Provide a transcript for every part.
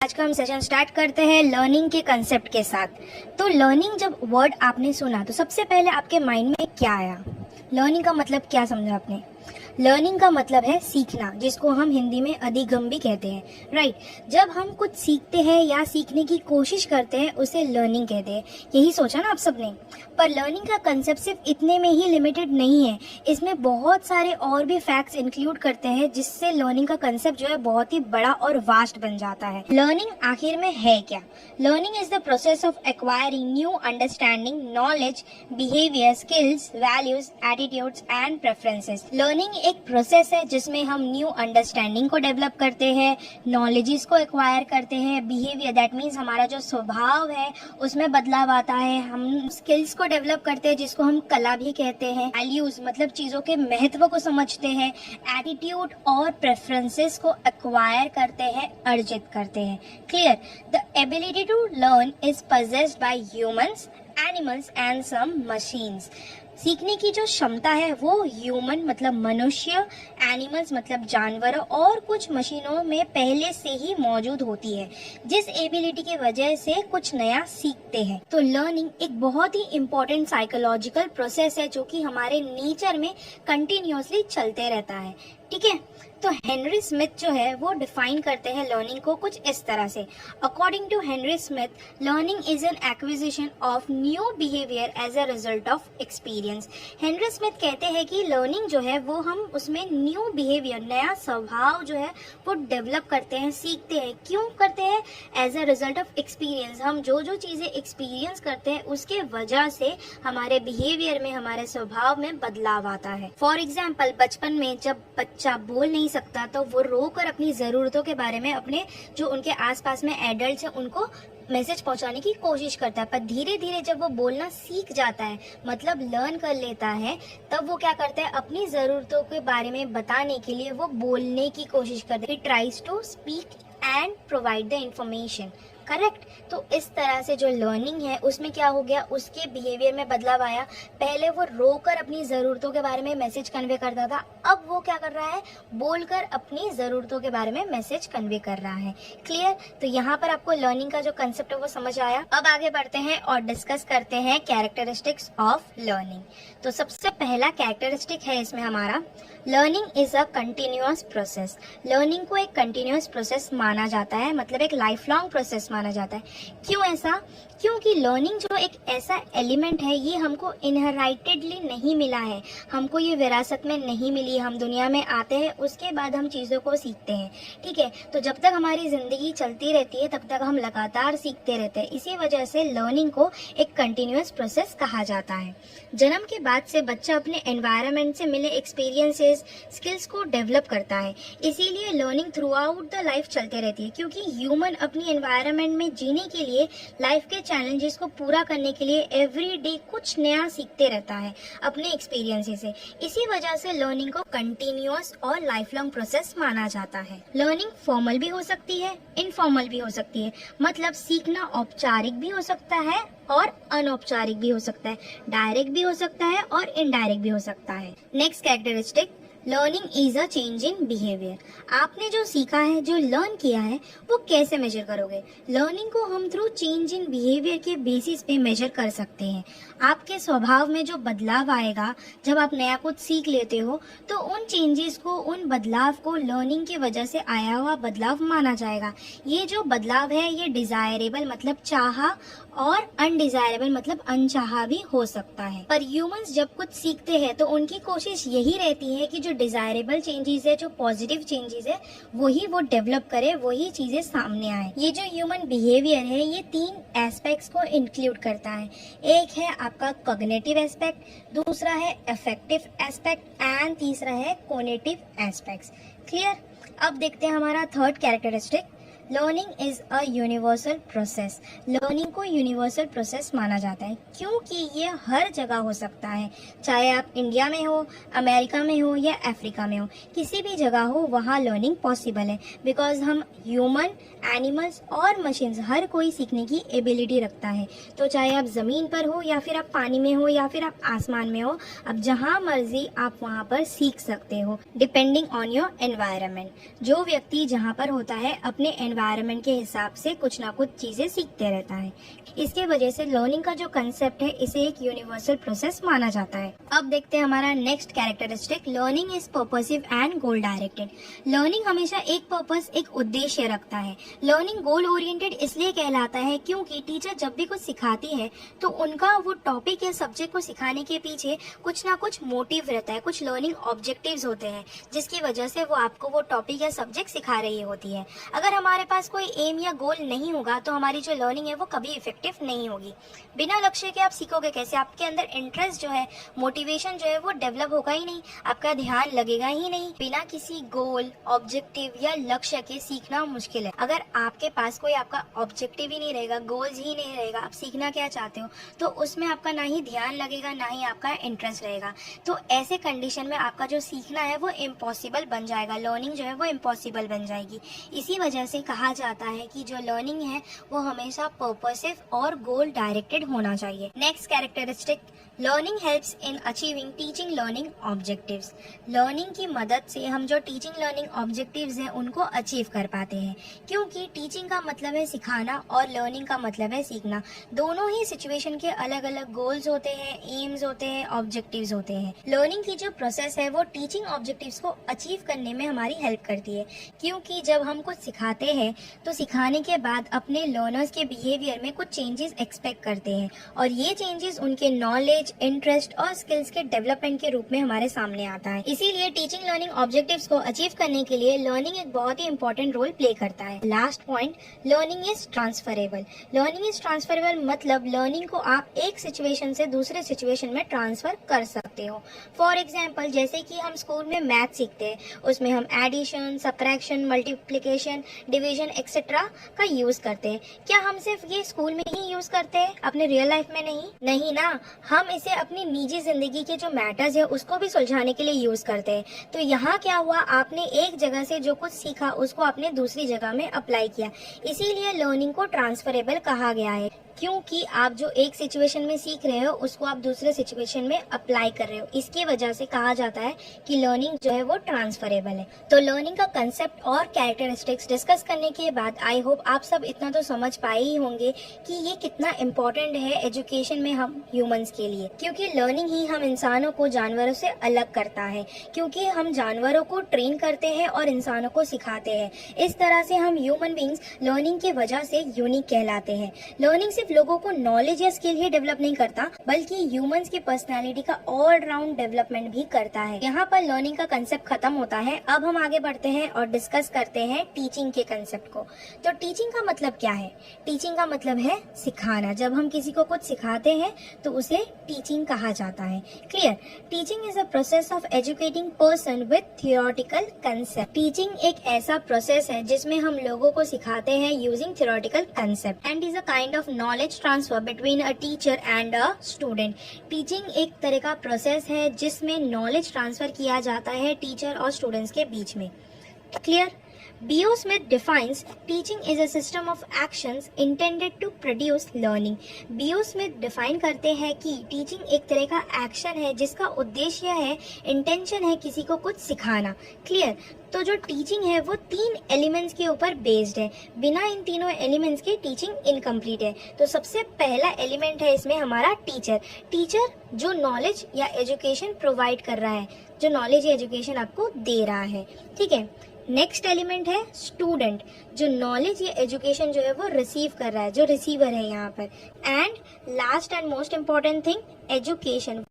आज का हम सेशन स्टार्ट करते हैं लर्निंग के कंसेप्ट के साथ। तो लर्निंग जब वर्ड आपने सुना तो सबसे पहले आपके माइंड में क्या आया? लर्निंग का मतलब क्या समझा आपने? लर्निंग का मतलब है सीखना, जिसको हम हिंदी में अधिगम भी कहते हैं, राइट। जब हम कुछ सीखते हैं या सीखने की कोशिश करते हैं उसे लर्निंग कहते हैं। यही सोचा ना आप सबने। पर लर्निंग का कंसेप्ट सिर्फ इतने में ही लिमिटेड नहीं है, इसमें बहुत सारे और भी फैक्ट्स इंक्लूड करते हैं, जिससे लर्निंग का कंसेप्ट जो है बहुत ही बड़ा और वास्ट बन जाता है। लर्निंग आखिर में है क्या? Learning is the process of acquiring new understanding, knowledge, behaviour, skills, values, attitudes and preferences. Learning एक प्रोसेस है जिसमें हम न्यू अंडरस्टैंडिंग को डेवलप करते हैं, नॉलेजेस को एक्वायर करते हैं, बिहेवियर दैट मीन्स हमारा जो स्वभाव है उसमें बदलाव आता है, हम स्किल्स को डेवलप करते हैं जिसको हम कला भी कहते हैं, वैल्यूज मतलब चीजों के महत्व को समझते हैं, एटीट्यूड और प्रेफरेंसेस को एक्वायर करते हैं, अर्जित करते हैं। Clear? The ability to learn is possessed by humans, animals and some machines। सीखने की जो क्षमता है वो ह्यूमन मतलब मनुष्य, एनिमल्स मतलब जानवरों और कुछ मशीनों में पहले से ही मौजूद होती है, जिस एबिलिटी की वजह से कुछ नया सीखते हैं। तो लर्निंग एक बहुत ही इम्पोर्टेंट साइकोलॉजिकल प्रोसेस है जो कि हमारे नेचर में कंटिन्यूअसली चलते रहता है। ठीक है, तो हेनरी स्मिथ जो है वो डिफाइन करते हैं लर्निंग को कुछ इस तरह से। According to Henry Smith, learning is an acquisition of new behaviour as a result of experience. Henry Smith कहते हैं कि लर्निंग जो है वो हम उसमें न्यू बिहेवियर, नया स्वभाव जो है वो डेवलप करते हैं, सीखते हैं। क्यों करते हैं? As a result of experience. हम जो जो चीजें एक्सपीरियंस करते हैं उसके वजह से हमारे बिहेवियर में, हमारे स्वभाव में बदलाव आता है। फॉर एग्जाम्पल, बचपन में जब बच्चा बोल नहीं सकता तो वो रोकर अपनी जरूरतों के बारे में अपने जो उनके आसपास में एडल्ट्स हैं उनको मैसेज पहुंचाने की कोशिश करता है। पर धीरे धीरे जब वो बोलना सीख जाता है, मतलब लर्न कर लेता है, तब वो क्या करता है? अपनी जरूरतों के बारे में बताने के लिए वो बोलने की कोशिश करता है। He tries to speak and provide the information. Correct? तो इस तरह से जो लर्निंग है उसमें क्या हो गया, उसके बिहेवियर में बदलाव आया। पहले वो रोकर अपनी जरूरतों के बारे में मैसेज कन्वे करता था, अब वो क्या कर रहा है? बोलकर अपनी जरूरतों के बारे में मैसेज कन्वे कर रहा है। क्लियर? तो यहाँ पर आपको लर्निंग का जो कंसेप्ट है वो समझ आया। अब आगे बढ़ते हैं और डिस्कस करते हैं कैरेक्टरिस्टिक्स ऑफ लर्निंग। तो सबसे पहला कैरेक्टरिस्टिक है इसमें हमारा, learning is a continuous process. Learning को एक कंटिन्यूअस प्रोसेस माना जाता है, मतलब एक लाइफ लॉन्ग प्रोसेस माना जाता है। क्यों ऐसा? क्योंकि लर्निंग जो एक ऐसा एलिमेंट है, ये हमको इनहेरिटेडली नहीं मिला है, हमको ये विरासत में नहीं मिली। हम दुनिया में आते हैं, उसके बाद हम चीज़ों को सीखते हैं। ठीक है, तो जब तक हमारी जिंदगी चलती रहती है तब तक हम लगातार सीखते रहते हैं। इसी वजह से लर्निंग को एक कंटिन्यूअस प्रोसेस कहा जाता है। जन्म के बाद से बच्चा अपने एनवायरनमेंट से मिले एक्सपीरियंसेस, स्किल्स को डेवलप करता है। इसीलिए learning through out the life चलते रहती है, क्योंकि ह्यूमन अपनी एनवायरनमेंट में जीने के लिए, लाइफ के चैलेंजेस को पूरा करने के लिए एवरी डे कुछ नया सीखते रहता है अपने एक्सपीरियंसेस से। इसी वजह से लर्निंग को कंटिन्यूअस और लाइफ लॉन्ग प्रोसेस माना जाता है। लर्निंग फॉर्मल भी हो सकती है, इनफॉर्मल भी हो सकती है, मतलब सीखना औपचारिक भी हो सकता है और अनौपचारिक भी हो सकता है, डायरेक्ट भी हो सकता है और इनडायरेक्ट भी हो सकता है। Next characteristic, learning is a change in behaviour. आपने जो सीखा है, जो लर्न किया है, वो कैसे मेजर करोगे? लर्निंग को हम थ्रू चेंज इन बिहेवियर के बेसिस पे मेजर कर सकते हैं। आपके स्वभाव में जो बदलाव आएगा जब आप नया कुछ सीख लेते हो, तो उन चेंजेस को, उन बदलाव को लर्निंग की वजह से आया हुआ बदलाव माना जाएगा। ये जो बदलाव है ये डिजायरेबल मतलब चाहा और अनडिजायरेबल मतलब अनचाहा भी हो सकता है। पर ह्यूमंस जब कुछ सीखते हैं तो उनकी कोशिश यही रहती है कि जो डिजायरेबल चेंजेस है, जो पॉजिटिव चेंजेस है, वही वो डेवलप करे, वही चीजें सामने आए। ये जो ह्यूमन बिहेवियर है ये 3 एस्पेक्ट्स को इंक्लूड करता है। एक है आपका कॉग्निटिव एस्पेक्ट, दूसरा है अफेक्टिव एस्पेक्ट एंड तीसरा है कॉग्निटिव एस्पेक्ट्स। क्लियर? अब देखते हैं हमारा third characteristic, learning is a universal process. Learning को यूनिवर्सल प्रोसेस माना जाता है क्योंकि ये हर जगह हो सकता है, चाहे आप इंडिया में हो, अमेरिका में हो या अफ्रीका में हो, किसी भी जगह हो वहाँ लर्निंग पॉसिबल है। बिकॉज हम ह्यूमन, एनिमल्स और मशीन्स हर कोई सीखने की एबिलिटी रखता है। तो चाहे आप ज़मीन पर हो या फिर आप पानी में हो या फिर आप आसमान में हो, अब जहाँ मर्जी आप वहाँ पर सीख सकते हो डिपेंडिंग ऑन योर एनवायरनमेंट। जो व्यक्ति जहाँ पर होता है अपने एनवायरनमेंट के हिसाब से कुछ ना कुछ चीजें सीखते रहता है। इसके वजह से लर्निंग का जो कंसेप्ट है इसे एक यूनिवर्सल प्रोसेस माना जाता है। अब देखते हैं हमारा next characteristic, learning is purposive and goal directed. Learning हमेशा एक पर्पस, एक उद्देश्य रखता है। लर्निंग गोल ओरिएंटेड इसलिए कहलाता है क्योंकि टीचर जब भी कुछ सिखाती है तो उनका वो टॉपिक या सब्जेक्ट को सिखाने के पीछे कुछ ना कुछ मोटिव रहता है, कुछ लर्निंग ऑब्जेक्टिव्स होते हैं जिसकी वजह से वो आपको वो टॉपिक या सब्जेक्ट सिखा रही होती है। अगर हमारे पास कोई एम या गोल नहीं होगा तो हमारी जो लर्निंग है वो कभी इफेक्टिव नहीं होगी। बिना लक्ष्य के आप सीखोगे कैसे? आपके अंदर इंटरेस्ट जो है, मोटिवेशन जो है वो डेवलप होगा ही नहीं, आपका ध्यान लगेगा ही नहीं। बिना किसी गोल, ऑब्जेक्टिव या लक्ष्य के सीखना मुश्किल है। अगर आपके पास कोई आपका ऑब्जेक्टिव ही नहीं रहेगा, गोल्स ही नहीं रहेगा, आप सीखना क्या चाहते हो, तो उसमें आपका ना ही ध्यान लगेगा ना ही आपका इंटरेस्ट रहेगा। तो ऐसे कंडीशन में आपका जो सीखना है वो इम्पॉसिबल बन जाएगा, लर्निंग जो है वो इम्पॉसिबल बन जाएगी। इसी वजह से कहा जाता है कि जो लर्निंग है वो हमेशा पर्पसिव और गोल डायरेक्टेड होना चाहिए। Next characteristic, learning helps in achieving teaching learning objectives. Learning की मदद से हम जो टीचिंग लर्निंग ऑब्जेक्टिव्स हैं उनको अचीव कर पाते हैं, क्योंकि टीचिंग का मतलब है सिखाना और लर्निंग का मतलब है सीखना। दोनों ही सिचुएशन के अलग अलग गोल्स होते हैं, एम्स होते हैं, ऑब्जेक्टिव्स होते हैं। लर्निंग की जो प्रोसेस है वो टीचिंग ऑब्जेक्टिव्स को अचीव करने में हमारी हेल्प करती है, क्योंकि जब हम कुछ सिखाते हैं तो सिखाने के बाद अपने लर्नर्स के बिहेवियर में कुछ चेंजेस एक्सपेक्ट करते हैं और ये चेंजेस उनके नॉलेज, इंटरेस्ट और स्किल्स के डेवलपमेंट के रूप में हमारे सामने आता है। इसीलिए टीचिंग लर्निंग ऑब्जेक्टिव्स को अचीव करने के लिए लर्निंग एक बहुत ही इंपॉर्टेंट रोल प्ले करता है। Last point, learning is transferable. Learning is transferable मतलब लर्निंग को आप एक सिचुएशन से दूसरे सिचुएशन में ट्रांसफर कर सकते हो। फॉर एग्जाम्पल, जैसे कि हम स्कूल में मैथ सीखते हैं, उसमें हम addition, subtraction, multiplication, division etcetera का यूज करते हैं। क्या हम सिर्फ ये स्कूल में ही यूज करते हैं, अपने रियल लाइफ में नहीं ना। हम इसे अपनी निजी जिंदगी के जो मैटर्स है उसको भी सुलझाने के लिए यूज करते हैं। तो यहाँ क्या हुआ, आपने एक जगह से जो कुछ सीखा उसको आपने दूसरी जगह में अप्लाई किया। इसीलिए लर्निंग को ट्रांसफरेबल कहा गया है, क्योंकि आप जो एक सिचुएशन में सीख रहे हो उसको आप दूसरे सिचुएशन में अप्लाई कर रहे हो। इसकी वजह से कहा जाता है कि लर्निंग जो है वो ट्रांसफरेबल है। तो लर्निंग का कंसेप्ट और कैरेक्टरिस्टिक्स डिस्कस करने के बाद आई होप आप सब इतना तो समझ पाए ही होंगे कि ये कितना इम्पोर्टेंट है एजुकेशन में हम ह्यूमंस के लिए, क्योंकि लर्निंग ही हम इंसानों को जानवरों से अलग करता है, क्योंकि हम जानवरों को ट्रेन करते हैं और इंसानों को सिखाते हैं। इस तरह से हम ह्यूमन बींग्स लर्निंग की वजह से यूनिक कहलाते हैं। लर्निंग सिर्फ लोगों को नॉलेज या स्किल ही डेवलप नहीं करता, बल्कि ह्यूमंस की पर्सनालिटी का ऑल राउंड डेवलपमेंट भी करता है। यहाँ पर लर्निंग का कंसेप्ट खत्म होता है। अब हम आगे बढ़ते हैं और डिस्कस करते हैं टीचिंग के कंसेप्ट को। तो टीचिंग का मतलब क्या है? टीचिंग का मतलब है सिखाना। जब हम किसी को कुछ सिखाते हैं तो उसे टीचिंग कहा जाता है। Clear? Teaching is a process of educating person with theoretical concept. Teaching एक ऐसा प्रोसेस है जिसमें हम लोगों को सिखाते हैं using theoretical concept and is a kind of knowledge transfer between a teacher and a student. Teaching एक तरह का प्रोसेस है जिसमें नॉलेज ट्रांसफर किया जाता है टीचर और स्टूडेंट्स के बीच में। Clear? B.O. Smith defines teaching is a system of actions intended to produce learning. B.O. Smith define करते हैं कि टीचिंग एक तरह का एक्शन है जिसका उद्देश्य है, इंटेंशन है किसी को कुछ सिखाना। क्लियर? तो जो टीचिंग है वो 3 एलिमेंट्स के ऊपर बेस्ड है। बिना इन तीनों एलिमेंट्स के टीचिंग इनकम्प्लीट है। तो सबसे पहला एलिमेंट है इसमें हमारा टीचर। टीचर जो नॉलेज या एजुकेशन प्रोवाइड कर रहा है, जो नॉलेज या एजुकेशन आपको दे रहा है। ठीक है? नेक्स्ट एलिमेंट है स्टूडेंट, जो नॉलेज या एजुकेशन जो है वो रिसीव कर रहा है, जो रिसीवर है यहाँ पर। And last and most important thing, education.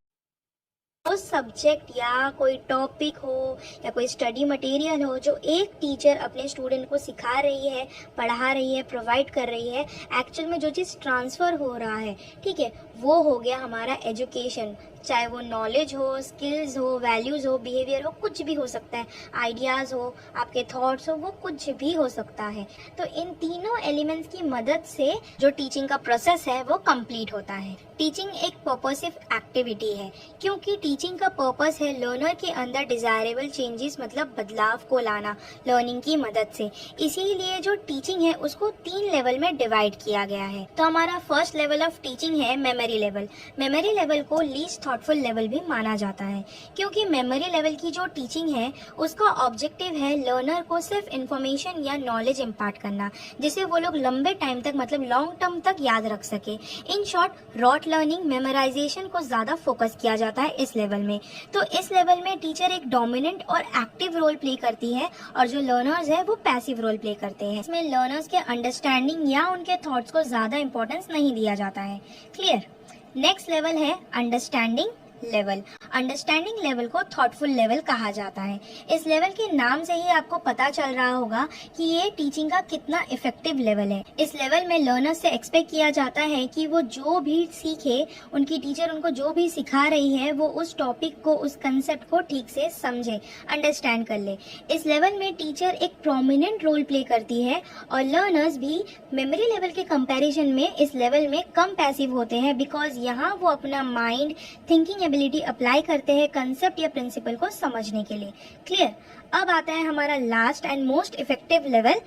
वो सब्जेक्ट या कोई टॉपिक हो या कोई स्टडी मटेरियल हो जो एक टीचर अपने स्टूडेंट को सिखा रही है, पढ़ा रही है, प्रोवाइड कर रही है, एक्चुअल में जो चीज़ ट्रांसफ़र हो रहा है, ठीक है, वो हो गया हमारा एजुकेशन। चाहे वो नॉलेज हो, स्किल्स हो, वैल्यूज हो, बिहेवियर हो, कुछ भी हो सकता है, आइडियाज़ हो, आपके थॉट्स हो, वो कुछ भी हो सकता है। तो इन तीनों एलिमेंट्स की मदद से जो टीचिंग का प्रोसेस है वो कंप्लीट होता है। टीचिंग एक पर्पसिव एक्टिविटी है, क्योंकि टीचिंग का पर्पस है लर्नर के अंदर डिजायरेबल चेंजेस मतलब बदलाव को लाना लर्निंग की मदद से। इसीलिए जो टीचिंग है उसको 3 लेवल में डिवाइड किया गया है। तो हमारा फर्स्ट लेवल ऑफ टीचिंग है मेमोरी लेवल। मेमोरी लेवल को लीस्ट थॉटफुल लेवल भी माना जाता है, क्योंकि मेमोरी लेवल की जो टीचिंग है उसका ऑब्जेक्टिव है लर्नर को सिर्फ इन्फॉर्मेशन या नॉलेज इम्पार्ट करना, जिसे वो लोग लंबे टाइम तक मतलब लॉन्ग टर्म तक याद रख सके। In short, rote learning, memorisation को ज्यादा फोकस किया जाता है इस लेवल में। तो इस लेवल में टीचर एक डोमिनेंट और एक्टिव रोल प्ले करती है और जो लर्नर्स है वो पैसिव रोल प्ले करते हैं। इसमें लर्नर्स के अंडरस्टैंडिंग या उनके थॉट्स को ज्यादा इंपॉर्टेंस नहीं दिया जाता है। क्लियर? नेक्स्ट लेवल है अंडरस्टैंडिंग लेवल। अंडरस्टैंडिंग लेवल को थॉटफुल लेवल कहा जाता है। इस लेवल के नाम से ही आपको पता चल रहा होगा कि ये टीचिंग का कितना इफेक्टिव लेवल है। इस लेवल में लर्नर से एक्सपेक्ट किया जाता है कि वो जो भी सीखे, उनकी टीचर उनको जो भी सिखा रही है वो उस टॉपिक को, उस कंसेप्ट को ठीक से समझे, अंडरस्टैंड कर ले। इस लेवल में टीचर एक प्रोमिनेंट रोल प्ले करती है और लर्नर्स भी मेमोरी लेवल के कंपैरिजन में इस लेवल में कम पैसिव होते हैं, बिकॉज यहाँ वो अपना माइंड, थिंकिंग एबिलिटी अप्लाई करते हैं कंसेप्ट या प्रिंसिपल को समझने के लिए। क्लियर? अब आता है हमारा last and most effective level,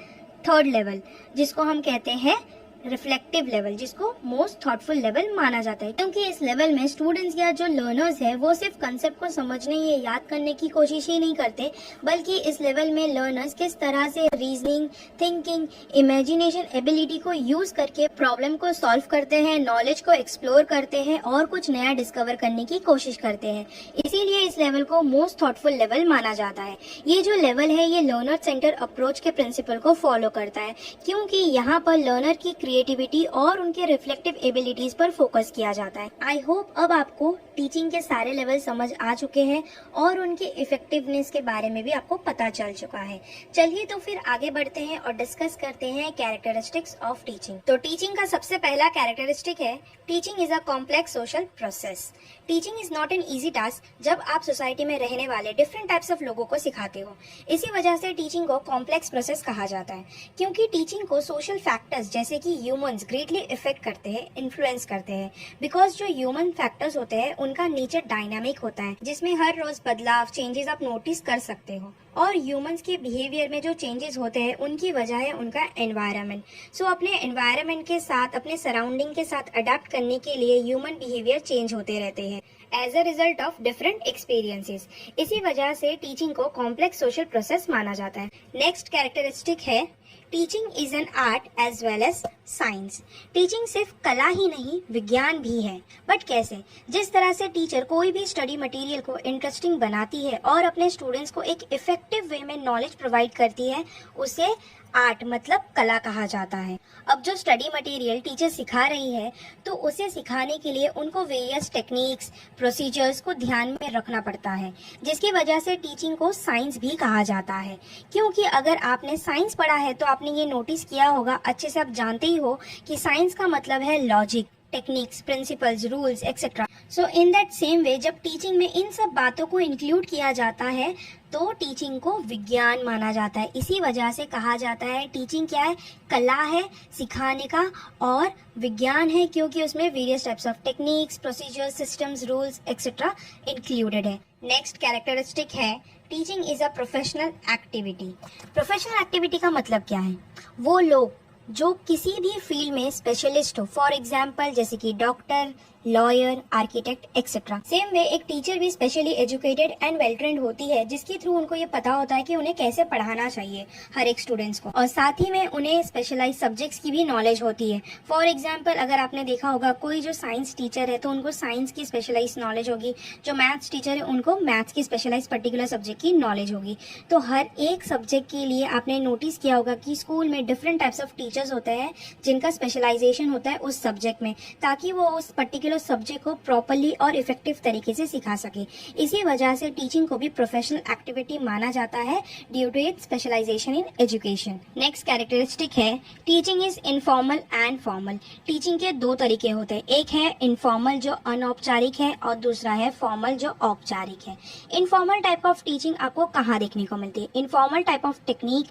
third level, जिसको हम कहते हैं रिफ्लेक्टिव लेवल, जिसको मोस्ट थॉटफुल लेवल माना जाता है, क्योंकि इस लेवल में स्टूडेंट्स या जो लर्नर्स है वो सिर्फ कंसेप्ट को समझने या याद करने की कोशिश ही नहीं करते, बल्कि इस लेवल में लर्नर्स किस तरह से रीजनिंग, थिंकिंग, इमेजिनेशन एबिलिटी को यूज करके प्रॉब्लम को सॉल्व करते हैं, नॉलेज को एक्सप्लोर करते हैं और कुछ नया डिस्कवर करने की कोशिश करते हैं। इसीलिए इस लेवल को मोस्ट थॉटफुल लेवल माना जाता है। ये जो लेवल है ये लर्नर सेंटर अप्रोच के प्रिंसिपल को फॉलो करता है, क्योंकि यहाँ पर लर्नर की क्रिएटिविटी और उनके रिफ्लेक्टिव एबिलिटीज पर फोकस किया जाता है। आई होप अब आपको टीचिंग के सारे लेवल समझ आ चुके हैं और उनके इफेक्टिवनेस के बारे में भी आपको पता चल चुका है। चलिए तो फिर आगे बढ़ते हैं और डिस्कस करते हैं कैरेक्टरिस्टिक्स ऑफ टीचिंग। तो टीचिंग का सबसे पहला कैरेक्टरिस्टिक है, teaching is a complex social process. Teaching is not an easy task जब आप सोसाइटी में रहने वाले डिफरेंट टाइप्स ऑफ लोगों को सिखाते हो। इसी वजह से टीचिंग को कॉम्प्लेक्स प्रोसेस कहा जाता है, क्योंकि टीचिंग को सोशल फैक्टर्स जैसे कि ह्यूमंस ग्रेटली इफेक्ट करते हैं, इन्फ्लुएंस करते हैं। बिकॉज जो ह्यूमन फैक्टर्स होते हैं उनका नेचर डायनामिक होता है, जिसमें हर रोज बदलाव, चेंजेस आप नोटिस कर सकते हो। और ह्यूमंस के बिहेवियर में जो चेंजेस होते हैं उनकी वजह है उनका एनवायरनमेंट। सो अपने एनवायरनमेंट के साथ, अपने सराउंडिंग के साथ अडेप्ट करने के लिए ह्यूमन बिहेवियर चेंज होते रहते हैं as a result of different experiences. इसी वजह से टीचिंग को कॉम्प्लेक्स सोशल प्रोसेस माना जाता है। नेक्स्ट कैरेक्टरिस्टिक है, teaching is an art as well as science. Teaching सिर्फ कला ही नहीं, विज्ञान भी है। बट कैसे? जिस तरह से टीचर कोई भी स्टडी मटेरियल को इंटरेस्टिंग बनाती है और अपने स्टूडेंट्स को एक इफेक्टिव वे में नॉलेज प्रोवाइड करती है, उसे आर्ट मतलब कला कहा जाता है। अब जो स्टडी मटेरियल टीचर सिखा रही है तो उसे सिखाने के लिए उनको वेरियस टेक्निक्स, प्रोसीजर्स को ध्यान में रखना पड़ता है, जिसकी वजह से टीचिंग को साइंस भी कहा जाता है। क्योंकि अगर आपने साइंस पढ़ा है तो आपने ये नोटिस किया होगा, अच्छे से आप जानते ही हो कि साइंस का मतलब है logic, techniques, principles, rules etcetera. So in that same way जब टीचिंग में इन सब बातों को इंक्लूड किया जाता है तो टीचिंग को विज्ञान माना जाता है। इसी वजह से कहा जाता है टीचिंग क्या है, कला है सिखाने का, और विज्ञान है क्योंकि उसमें various types of techniques, procedures, systems, rules etcetera included है। नेक्स्ट कैरेक्टरिस्टिक है, teaching is a professional activity. Professional activity का मतलब क्या है? वो लोग जो किसी भी फील्ड में स्पेशलिस्ट हो, फॉर एग्जाम्पल जैसे कि doctor, lawyer, architect etcetera. Same way एक टीचर भी specially educated and well trained होती है, जिसके थ्रू उनको ये पता होता है कि उन्हें कैसे पढ़ाना चाहिए हर एक स्टूडेंट्स को, और साथ ही में उन्हें स्पेशलाइज सब्जेक्ट्स की भी नॉलेज होती है। फॉर एग्जाम्पल अगर आपने देखा होगा कोई जो साइंस टीचर है तो उनको साइंस की स्पेशलाइज नॉलेज होगी, जो मैथ्स टीचर है उनको मैथ्स की स्पेशलाइज पर्टिकुलर सब्जेक्ट की नॉलेज होगी। तो हर एक सब्जेक्ट के लिए आपने नोटिस किया होगा कि स्कूल में डिफरेंट टाइप्स ऑफ टीचर्स होते हैं जिनका स्पेशलाइजेशन होता है उस सब्जेक्ट में, ताकि वो उस पर्टिकुलर सब्जेक्ट को प्रॉपर्ली और इफेक्टिव तरीके से सिखा सके। इसी वजह से टीचिंग को भी प्रोफेशनल एक्टिविटी माना जाता है due to its specialisation in education. Next characteristic है, teaching is informal and formal. Teaching के दो तरीके होते हैं, एक है इनफॉर्मल जो अनौपचारिक है और दूसरा है फॉर्मल जो औपचारिक है। इनफॉर्मल टाइप ऑफ टीचिंग आपको कहाँ देखने को मिलती है? Informal type of technique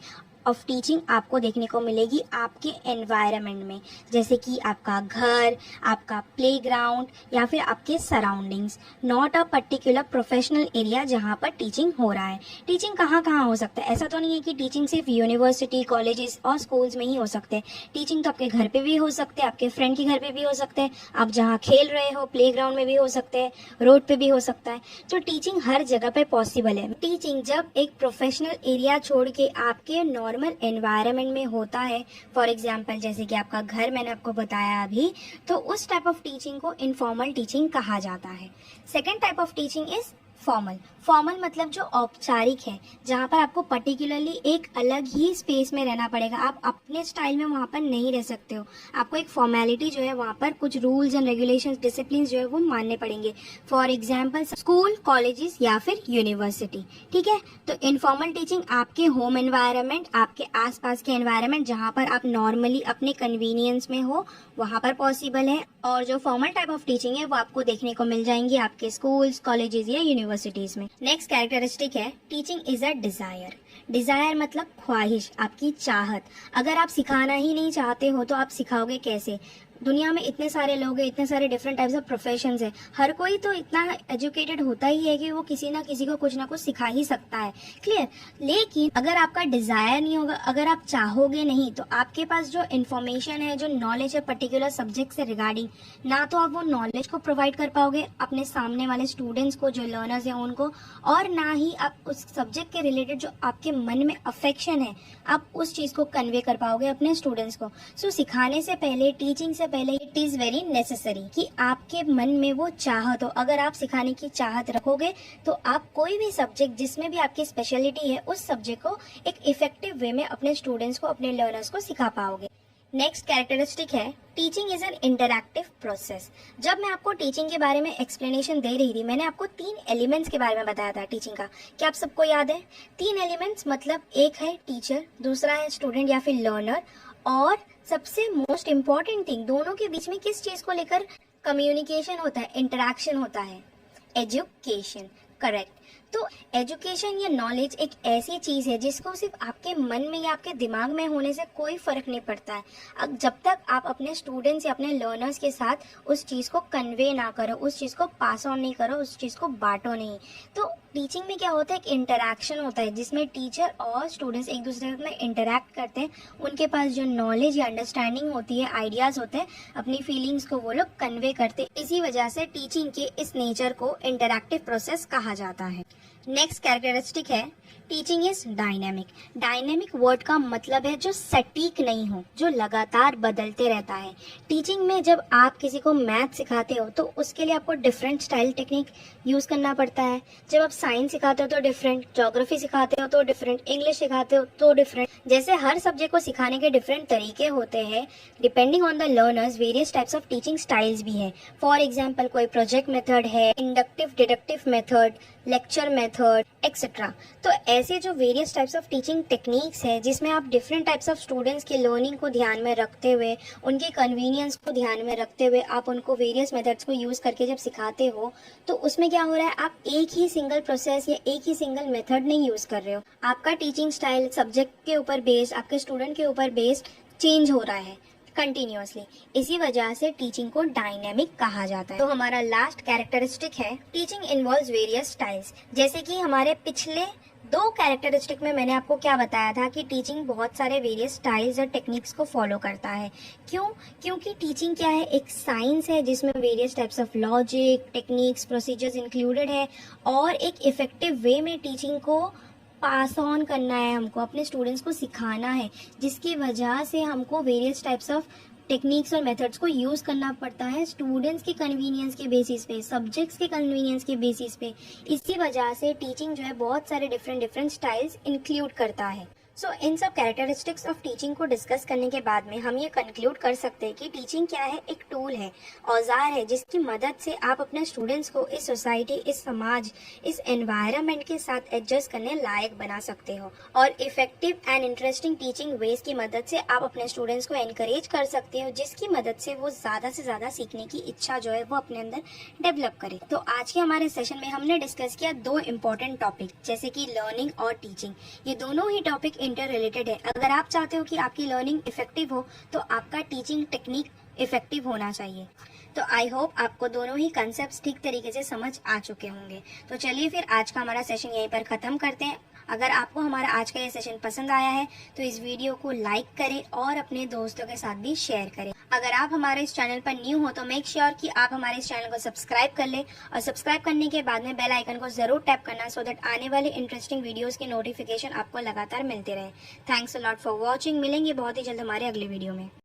of teaching आपको देखने को मिलेगी आपके एनवायरनमेंट में, जैसे कि आपका घर, आपका प्लेग्राउंड या फिर आपके surroundings, not a particular professional area जहाँ पर टीचिंग हो रहा है। टीचिंग कहाँ कहाँ हो सकता है? ऐसा तो नहीं है कि टीचिंग सिर्फ यूनिवर्सिटी, कॉलेजेस और स्कूल्स में ही हो सकते हैं। टीचिंग तो आपके घर पे भी हो सकते हैं, आपके फ्रेंड के घर पे भी हो सकते हैं, आप जहाँ खेल रहे हो प्लेग्राउंड में भी हो सकते हैं, रोड पे भी हो सकता है। तो टीचिंग हर जगह पे पॉसिबल है। टीचिंग जब एक प्रोफेशनल एरिया छोड़ के आपके नॉर्मल एनवायरनमेंट में होता है, फॉर एग्जांपल जैसे कि आपका घर मैंने आपको बताया अभी, तो उस टाइप ऑफ टीचिंग को इनफॉर्मल टीचिंग कहा जाता है। Second type of teaching is formal. Formal मतलब जो औपचारिक है, जहाँ पर आपको पर्टिकुलरली एक अलग ही स्पेस में रहना पड़ेगा, आप अपने स्टाइल में वहाँ पर नहीं रह सकते हो, आपको एक फॉर्मेलिटी जो है वहाँ पर कुछ रूल्स एंड रेगुलेशंस, डिसिप्लिन जो है वो मानने पड़ेंगे। फॉर एग्जाम्पल स्कूल, कॉलेजेस या फिर यूनिवर्सिटी। ठीक है, तो इनफॉर्मल टीचिंग आपके होम एनवायरनमेंट, आपके आसपास के एनवायरनमेंट जहाँ पर आप नॉर्मली अपने कन्वीनियंस में हो, वहाँ पर पॉसिबल है। और जो फॉर्मल टाइप ऑफ टीचिंग है वो आपको देखने को मिल जाएंगी आपके स्कूल्स, कॉलेजेस या यूनिवर्सिटीज में। नेक्स्ट कैरेक्टरिस्टिक है teaching is a desire. Desire मतलब ख्वाहिश, आपकी चाहत। अगर आप सिखाना ही नहीं चाहते हो तो आप सिखाओगे कैसे? दुनिया में इतने सारे लोग हैं, इतने सारे डिफरेंट टाइप्स ऑफ प्रोफेशंस है, हर कोई तो इतना एजुकेटेड होता ही है कि वो किसी ना किसी को कुछ ना कुछ सिखा ही सकता है। क्लियर? लेकिन अगर आपका डिजायर नहीं होगा, अगर आप चाहोगे नहीं, तो आपके पास जो इन्फॉर्मेशन है, जो नॉलेज है पर्टिकुलर सब्जेक्ट से रिगार्डिंग, ना तो आप वो नॉलेज को प्रोवाइड कर पाओगे अपने सामने वाले स्टूडेंट्स को, जो लर्नर्स हैं उनको, और ना ही आप उस सब्जेक्ट के रिलेटेड जो आपके मन में अफेक्शन है, आप उस चीज को कन्वे कर पाओगे अपने स्टूडेंट्स को। सो सिखाने से पहले, टीचिंग से पहले इट इज वेरी नेसेसरी कि आपके मन में वो चाहत हो। अगर आप सिखाने की चाहत रखोगे तो आप कोई भी सब्जेक्ट जिसमें भी आपकी स्पेशलिटी है, उस सब्जेक्ट को एक इफेक्टिव वे में अपने स्टूडेंट्स को, अपने लर्नर्स को सिखा पाओगे। नेक्स्ट कैरेक्टरिस्टिक है teaching is N interactive process. जब मैं आपको टीचिंग के बारे में एक्सप्लेनेशन दे रही थी, मैंने आपको 3 एलिमेंट्स के बारे में बताया था टीचिंग का। क्या आप सबको याद है? 3 एलिमेंट्स मतलब एक है टीचर, दूसरा है स्टूडेंट या फिर लर्नर, और सबसे मोस्ट इम्पॉर्टेंट थिंग, दोनों के बीच में किस चीज को लेकर कम्युनिकेशन होता है, इंटरैक्शन होता है? एजुकेशन। करेक्ट। तो एजुकेशन या नॉलेज एक ऐसी चीज है जिसको सिर्फ आपके मन में या आपके दिमाग में होने से कोई फर्क नहीं पड़ता है, जब तक आप अपने स्टूडेंट्स या अपने लर्नर्स के साथ उस चीज को कन्वे ना करो, उस चीज को पास ऑन नहीं करो, उस चीज को बांटो नहीं। तो टीचिंग में क्या होता है? एक इंटरैक्शन होता है जिसमें टीचर और स्टूडेंट्स एक दूसरे में इंटरैक्ट करते हैं, उनके पास जो नॉलेज या अंडरस्टैंडिंग होती है, आइडियाज होते हैं, अपनी फीलिंग्स को वो लोग कन्वे करते हैं। इसी वजह से टीचिंग के इस नेचर को इंटरैक्टिव प्रोसेस कहा जाता है। नेक्स्ट कैरेक्टरिस्टिक है teaching is dynamic. Dynamic word का मतलब है जो सटीक नहीं हो, जो लगातार बदलते रहता है। टीचिंग में जब आप किसी को मैथ सिखाते हो तो उसके लिए आपको डिफरेंट स्टाइल टेक्निक यूज करना पड़ता है। जब आप साइंस सिखाते हो तो डिफरेंट, ज्योग्राफी सिखाते हो तो डिफरेंट, इंग्लिश सिखाते हो तो डिफरेंट। जैसे हर सब्जेक्ट को सिखाने के डिफरेंट तरीके होते हैं, depending on the learners various types of teaching styles भी है। फॉर एग्जाम्पल कोई प्रोजेक्ट मेथड है, inductive deductive method, lecture method etcetera. तो ऐसे जो various types of teaching techniques है जिसमें आप डिफरेंट टाइप्स ऑफ स्टूडेंट्स के लर्निंग को ध्यान में रखते हुए, उनके कन्वीनियंस को ध्यान में रखते हुए आप उनको वेरियस मेथड्स को यूज करके जब सिखाते हो, तो उसमें क्या हो रहा है? आप एक ही सिंगल प्रोसेस या एक ही सिंगल मेथड नहीं यूज कर रहे हो। आपका टीचिंग स्टाइल सब्जेक्ट के ऊपर बेस्ड, आपके स्टूडेंट के ऊपर बेस्ड चेंज हो रहा है कंटिन्यूअसली। इसी वजह से टीचिंग को डायनेमिक कहा जाता है। तो हमारा लास्ट कैरेक्टरिस्टिक है टीचिंग इन्वॉल्व्स वेरियस स्टाइल्स। जैसे कि हमारे पिछले 2 कैरेक्टरिस्टिक में मैंने आपको क्या बताया था कि टीचिंग बहुत सारे वेरियस स्टाइल्स और टेक्निक्स को फॉलो करता है। क्यों? क्योंकि टीचिंग क्या है? एक साइंस है जिसमें various types of logic, techniques, procedures included है, और एक इफेक्टिव वे में टीचिंग को पास ऑन करना है, हमको अपने स्टूडेंट्स को सिखाना है, जिसकी वजह से हमको वेरियस टाइप्स ऑफ टेक्निक्स और मेथड्स को यूज करना पड़ता है स्टूडेंट्स के कन्वीनियंस के बेसिस पे, सब्जेक्ट्स के कन्वीनियंस के बेसिस पे। इसी वजह से टीचिंग जो है बहुत सारे डिफरेंट स्टाइल्स इंक्लूड करता है। सो इन सब कैरेक्टरिस्टिक्स ऑफ टीचिंग को डिस्कस करने के बाद में हम ये कंक्लूड कर सकते हैं कि टीचिंग क्या है? एक टूल है, औजार है, जिसकी मदद से आप अपने स्टूडेंट्स को इस सोसाइटी, इस समाज, इस एनवायरनमेंट के साथ एडजस्ट करने लायक बना सकते हो, और effective and interesting teaching ways की मदद से आप अपने स्टूडेंट्स को एनकरेज कर सकते हो, जिसकी मदद से वो ज़्यादा से ज़्यादा सीखने की इच्छा जो है वो अपने अंदर डेवलप करे। तो आज के हमारे सेशन में हमने डिस्कस किया 2 इम्पोर्टेंट टॉपिक, जैसे कि लर्निंग और टीचिंग। ये दोनों ही टॉपिक इंटर रिलेटेड है। अगर आप चाहते हो कि आपकी लर्निंग इफेक्टिव हो तो आपका टीचिंग टेक्निक इफेक्टिव होना चाहिए। तो आई होप आपको दोनों ही कंसेप्ट ठीक तरीके से समझ आ चुके होंगे। तो चलिए फिर आज का हमारा सेशन यहीं पर ख़त्म करते हैं। अगर आपको हमारा आज का ये सेशन पसंद आया है तो इस वीडियो को लाइक करें और अपने दोस्तों के साथ भी शेयर करें। अगर आप हमारे इस चैनल पर न्यू हो तो मेक श्योर कि आप हमारे इस चैनल को सब्सक्राइब कर लें और सब्सक्राइब करने के बाद में बेल आइकन को जरूर टैप करना, सो दैट आने वाले इंटरेस्टिंग वीडियोस के नोटिफिकेशन आपको लगातार मिलते रहे। Thanks a lot for watching. मिलेंगे बहुत ही जल्द हमारे अगले वीडियो में।